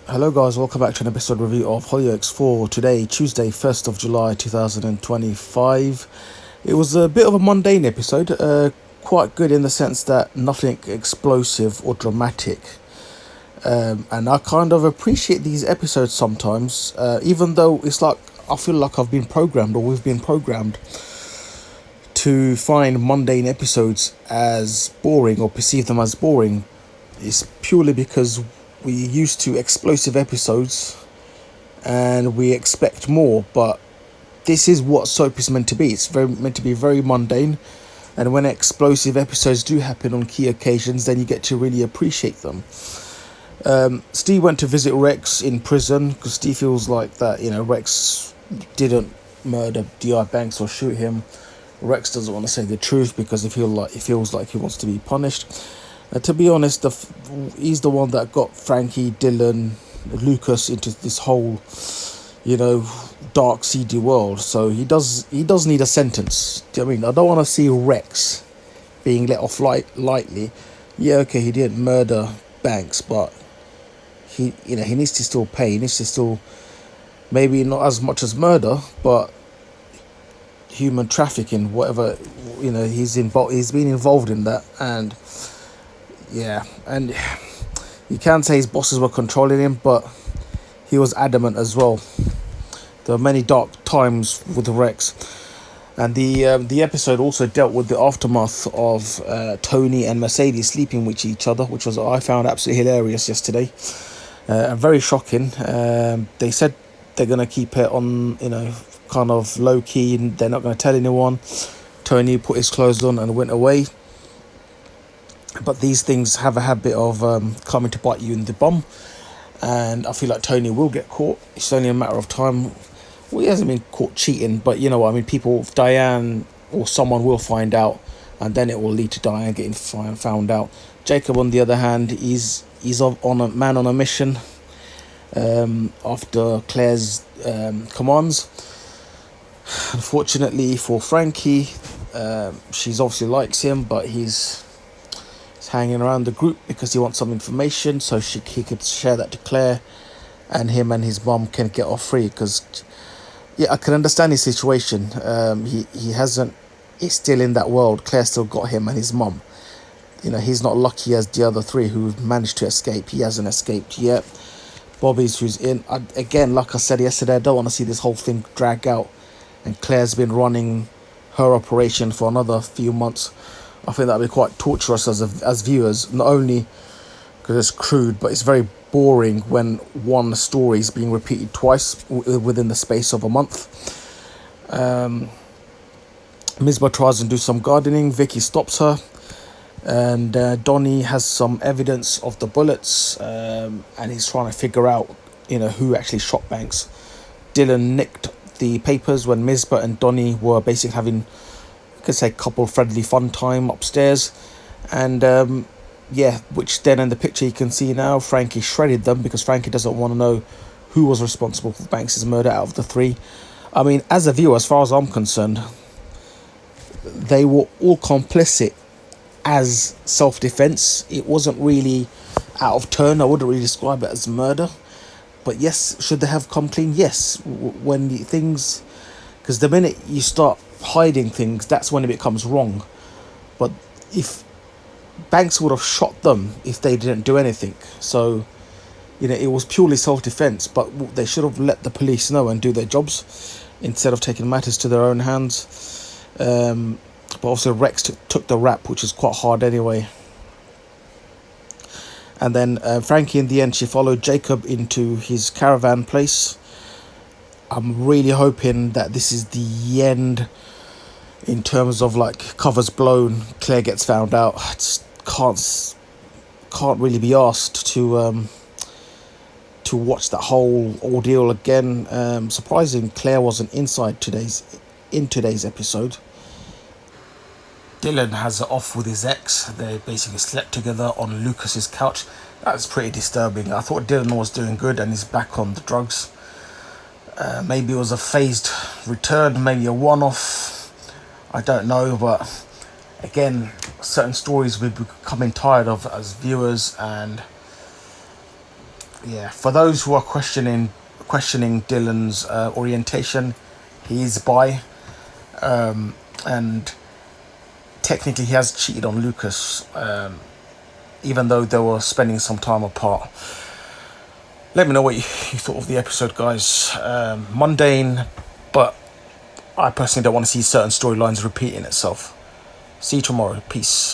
Hello guys, welcome back to an episode review of Hollyoaks for today, Tuesday, 1st of July 2025. It was a bit of a mundane episode, quite good in the sense that nothing explosive or dramatic. And I kind of appreciate these episodes sometimes, even though it's like I feel like I've been programmed or we've been programmed to find mundane episodes as boring or perceive them as boring. It's purely because we're used to explosive episodes and we expect more, but this is what soap is meant to be. It's meant to be very mundane, and when explosive episodes do happen on key occasions, then you get to really appreciate them. Steve went to visit Rex in prison because Steve feels like that, Rex didn't murder D.I. Banks or shoot him. Rex doesn't want to say the truth because he feels like he wants to be punished. To be honest, he's the one that got Frankie, Dillon, Lucas into this whole, dark, seedy world. So he does need a sentence. Do you know what I mean? I don't want to see Rex being let off lightly. Yeah, okay, he didn't murder Banks, but he needs to still pay. He needs to still, maybe not as much as murder, but human trafficking, whatever. He's been involved in that, and you can say his bosses were controlling him, but he was adamant as well. There are many dark times with Rex, and the episode also dealt with the aftermath of Tony and Mercedes sleeping with each other, which I found absolutely hilarious yesterday, and very shocking. They said they're gonna keep it on, kind of low key, and they're not gonna tell anyone. Tony put his clothes on and went away. But these things have a habit of coming to bite you in the bum, and I feel like Tony will get caught. It's only a matter of time. Well, he hasn't been caught cheating, but you know what I mean. Diane or someone will find out, and then it will lead to Diane getting found out. Jacob, on the other hand, he's on a mission after Claire's commands. Unfortunately for Frankie, she's obviously likes him, but he's hanging around the group because he wants some information so he could share that to Claire, and him and his mum can get off free. Because I can understand his situation. He's still in that world. Claire still got him and his mum. He's not lucky as the other three who managed to escape. He hasn't escaped yet. Bobby's who's in. Again, like I said yesterday, I don't want to see this whole thing drag out, and Claire's been running her operation for another few months. I think that'd be quite torturous as viewers, not only because it's crude, but it's very boring when one story is being repeated twice within the space of a month. Misbah tries to do some gardening. Vicky stops her, and Donnie has some evidence of the bullets, and he's trying to figure out, who actually shot Banks. Dillon nicked the papers when Misbah and Donnie were basically having, could say, couple friendly fun time upstairs, and which then in the picture you can see now Frankie shredded them because Frankie doesn't want to know who was responsible for Banks's murder out of the three. I mean, as a viewer, as far as I'm concerned, they were all complicit as self-defense. It wasn't really out of turn. I wouldn't really describe it as murder, but yes, should they have come clean? Yes. When things, because the minute you start hiding things, that's when it becomes wrong. But if Banks would have shot them if they didn't do anything, so it was purely self-defense, but they should have let the police know and do their jobs instead of taking matters to their own hands. But also Rex took the rap, which is quite hard anyway. And then Frankie, in the end, she followed Jacob into his caravan place. I'm really hoping that this is the end in terms of like covers blown. Claire gets found out. I just can't really be asked to watch that whole ordeal again. Surprising, Claire wasn't in today's episode. Dillon has it off with his ex. They basically slept together on Lucas's couch. That's pretty disturbing. I thought Dillon was doing good and he's back on the drugs. Maybe it was a phased return, maybe a one-off. I don't know, but again, certain stories we're becoming tired of as viewers, and yeah, for those who are questioning Dillon's orientation, he is bi, and technically he has cheated on Lucas, even though they were spending some time apart. Let me know what you thought of the episode, guys. Mundane, but I personally don't want to see certain storylines repeating itself. See you tomorrow. Peace.